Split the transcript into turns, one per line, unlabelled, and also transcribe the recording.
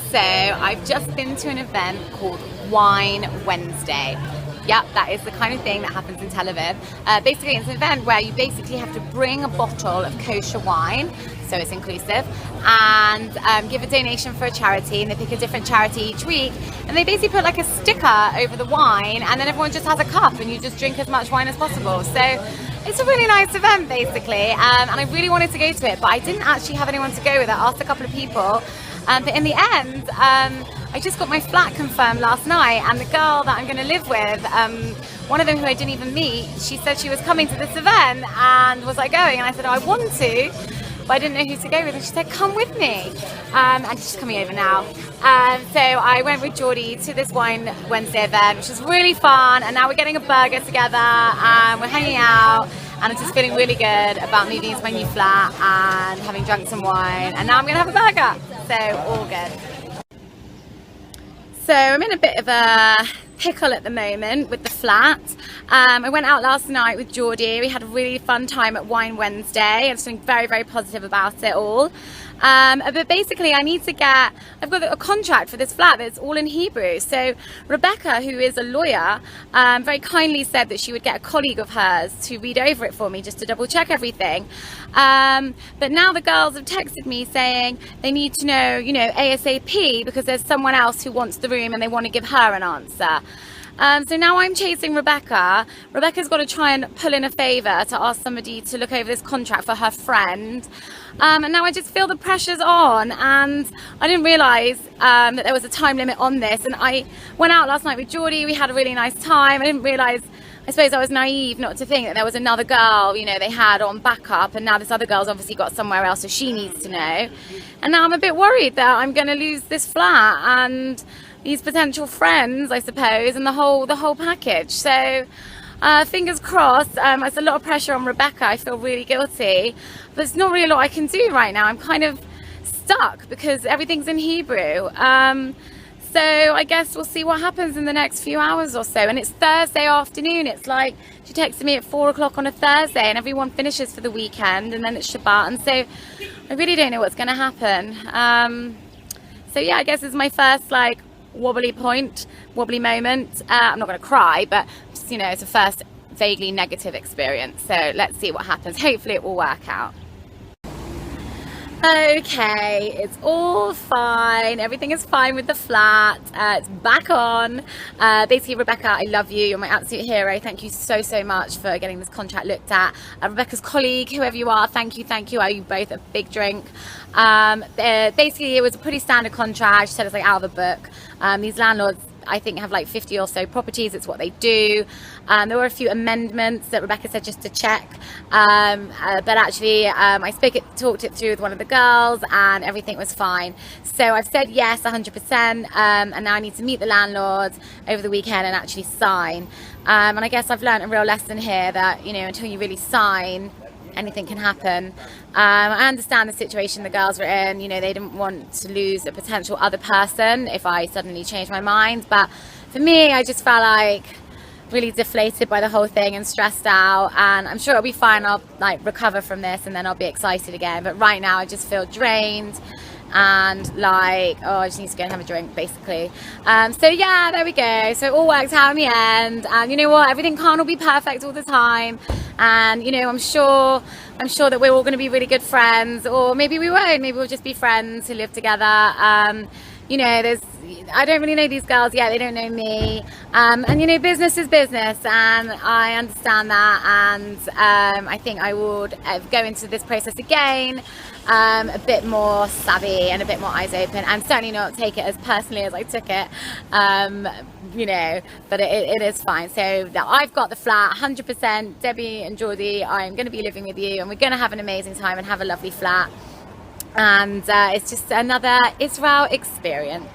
So I've just been to an event called Wine Wednesday. Yep, that is the kind of thing that happens in Tel Aviv. Basically, it's an event where you basically have to bring a bottle of kosher wine, so it's inclusive, and give a donation for a charity, and they pick a different charity each week, and they basically put like a sticker over the wine, and then everyone just has a cup, and you just drink as much wine as possible. So it's a really nice event, basically, and I really wanted to go to it, but I didn't actually have anyone to go with. I asked a couple of people, but in the end, I just got my flat confirmed last night, and the girl that I'm going to live with, one of them who I didn't even meet, she said she was coming to this event and was like going, and I said, oh, I want to, but I didn't know who to go with, and she said, come with me, and she's coming over now. So I went with Geordie to this Wine Wednesday event, which was really fun, and now we're getting a burger together, and we're hanging out, and I'm just feeling really good about moving into my new flat and having drunk some wine, and now I'm going to have a burger, so all good. So I'm in a bit of a pickle at the moment with the flat. I went out last night with Geordie. We had a really fun time at Wine Wednesday. I'm feeling very, very positive about it all. But basically I've got a contract for this flat that's all in Hebrew. So Rebecca, who is a lawyer, very kindly said that she would get a colleague of hers to read over it for me just to double check everything. But now the girls have texted me saying they need to know, ASAP, because there's someone else who wants the room and they want to give her an answer. So now I'm chasing Rebecca. Rebecca's got to try and pull in a favour to ask somebody to look over this contract for her friend. And now I just feel the pressure's on, and I didn't realise that there was a time limit on this. And I went out last night with Geordie. We had a really nice time. I didn't realise, I suppose I was naive not to think that there was another girl, they had on backup, and now this other girl's obviously got somewhere else, so she needs to know. And now I'm a bit worried that I'm going to lose this flat and these potential friends, I suppose, and the whole package. So fingers crossed. It's a lot of pressure on Rebecca. I feel really guilty, but it's not really a lot I can do right now. I'm kind of stuck because everything's in Hebrew. So I guess we'll see what happens in the next few hours or so. And it's Thursday afternoon. It's like she texted me at 4 o'clock on a Thursday, and everyone finishes for the weekend, and then it's Shabbat, and so I really don't know what's going to happen. So yeah, I guess it's my first wobbly moment. I'm not going to cry, but just, it's a first vaguely negative experience. So let's see what happens. Hopefully it will work out. Okay, it's all fine. Everything is fine with the flat. It's back on. Basically, Rebecca, I love you. You're my absolute hero. Thank you so, so much for getting this contract looked at. Rebecca's colleague, whoever you are, thank you. I owe you both a big drink. Basically, it was a pretty standard contract. She said it's out of the book. These landlords, I think, have 50 or so properties. It's what they do. There were a few amendments that Rebecca said just to check, but actually I talked it through with one of the girls, and everything was fine. So I've said yes 100%, and now I need to meet the landlord over the weekend and actually sign. And I guess I've learned a real lesson here that until you really sign, anything can happen. I understand the situation the girls were in. They didn't want to lose a potential other person if I suddenly changed my mind. But for me, I just felt really deflated by the whole thing and stressed out. And I'm sure it'll be fine. I'll recover from this, and then I'll be excited again. But right now, I just feel drained and I just need to go and have a drink, basically. So yeah, there we go. So it all worked out in the end. And you know what? Everything can't all be perfect all the time. And I'm sure that we're all going to be really good friends, or maybe we won't. Maybe we'll just be friends who live together. I don't really know these girls yet. They don't know me. And business is business, and I understand that. And I think I would go into this process again a bit more savvy and a bit more eyes open, and certainly not take it as personally as I took it. But it is fine. So I've got the flat 100%. Debbie and Geordie, I'm going to be living with you, and we're going to have an amazing time and have a lovely flat. And it's just another Israel experience.